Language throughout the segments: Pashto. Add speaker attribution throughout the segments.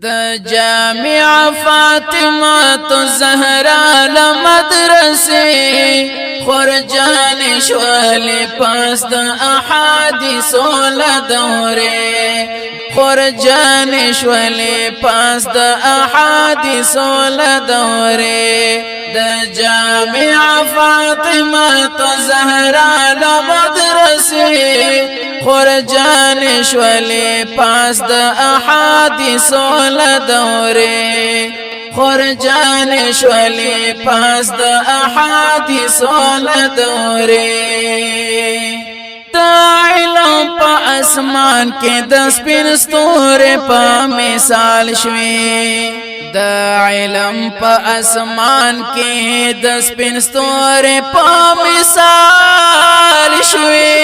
Speaker 1: د جامع فاطمه الزهرا لمدرسه خرجان شوال پاس د احادیث ول دوره خرجان شوال پاس د احادیث ول دوره د جامع فاطمه الزهرا لمدرسه خرجان شوال پاس د احادیث ول دوره خرجان شوال پاس د احادیث ول دوره د علم په اسمان کې د سپین ستوري په مثال شوي د علم په اسمان کې د سپین ستوري په مثال شوي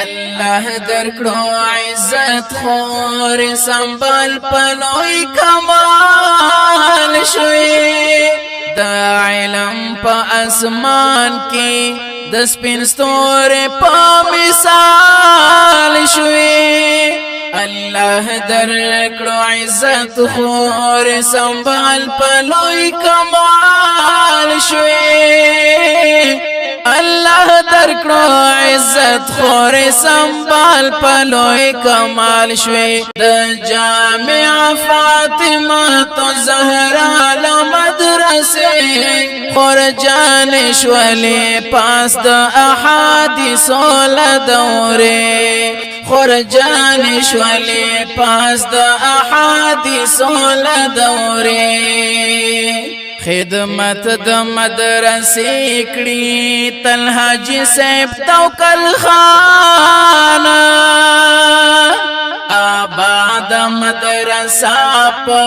Speaker 1: الله درکړو عزت خور سنبال پلوي کمال شوي د علم په اسمان کې د سپین ستوري په مثال شوي الله درکړو عزت خور سنبال پلوي کمال شوي الله درکړو عزت خور سنبال پلوي کمال شوي د جامع فاطمه الزهرا لمدرسه خرجان شوالي پاس د احادیث ول دوره خرجان شوالي پاس د احادیث ول دوره خدمت د مدرسې کړي تل حاجی صاحب توکل خان آباد مدرسه په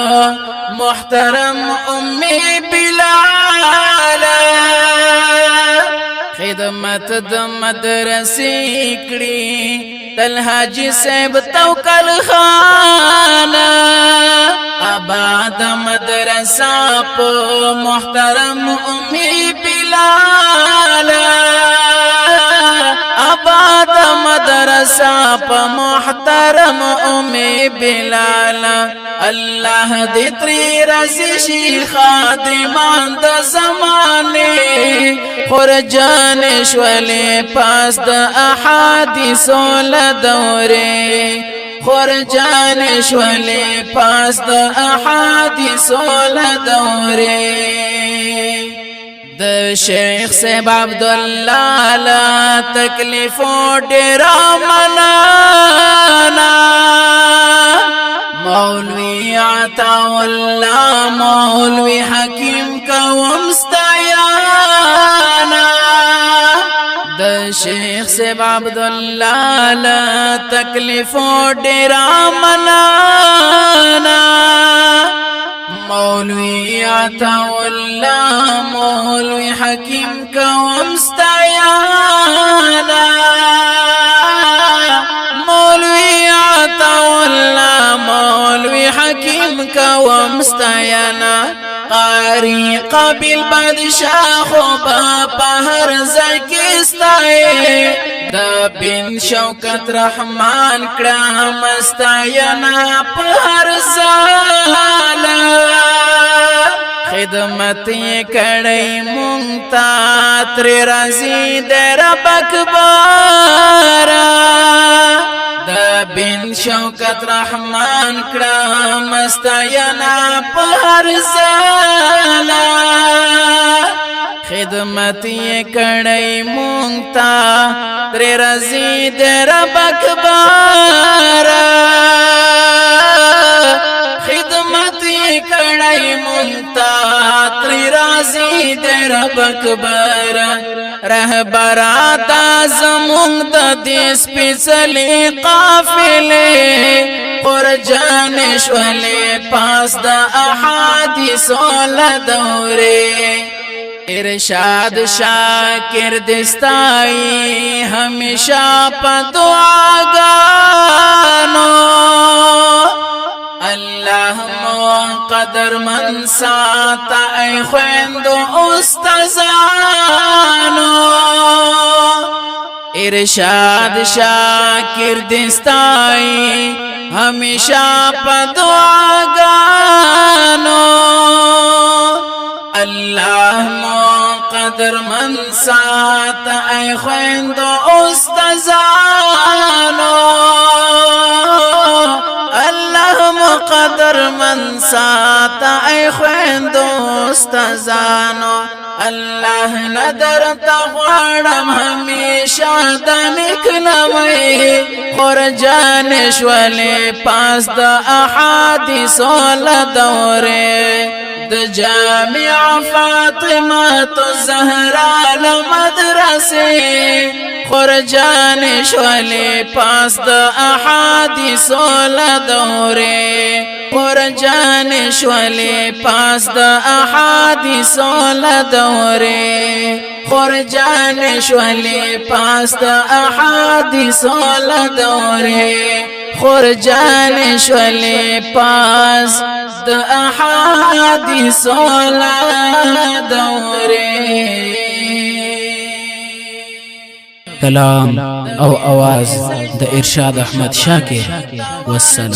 Speaker 1: محترم امي بلال خدمت د مدرسې کړي تل حاجی صاحب توکل خان آباد مدرسه په محترم امي بلال آباد مدرسه په محترم امي بلال الله دې تری رضی شي خادمان د زمانه خرجان شوالي پاس د احادیث ول دوره خرجان شوالي پاس د احادیث ول دوره د شیخ صاحب عبد الله لا تکلیف ډیر منانا مولوی عطا الله مولوی حکیم کوم ستایانا د شیخ صاحب عبد الله لا تکلیف ډیر منانا مولوی عطا الله مولوی حکیم کوم ستایانا مولوی عطا الله مولوی حکیم کوم ستایانا قاری قابل بادشاہ خوبا پہر زکستائی دا بن شوکت رحمان کرام استاینا پہر زالا خدمت کڑی مونگتا تری رازی در بکبارا دا بن شوکت رحمان کرام استاینا پہر زالا خدمت کڑی مونگتا تری رزی در بکبارا خدمت کڑی مونگتا تری رزی در بکبارا رهبرا دا زمونگ دا دیس پیچلی قافلے خرجان شوالي پاس دا احادیث ول دوره ارشاد شاکر دستائی ہمیشہ پا دعاگانو اللہ قدر من ساتا ای خویندو استازانو ارشاد شاکر دستائی ہمیشہ پا دعاگانو من سات ای خویند استزانو الله مقدر من سات ای خویند استزانو الله ندر تغوارم همیشه دنک نمی خرجان شولی پاس دا احادیث لدوره د جامع فاطمه الزهراء لمدرسه خرجان شولی پاس د احادیث لدوره خرجان شولی پاس د احادیث لدوره خرجان شولی پاس د احادیث لدوره خرجان شولی پاس د احادیث لدوره
Speaker 2: کلام او آواز د ارشاد احمد شاکر والسلام.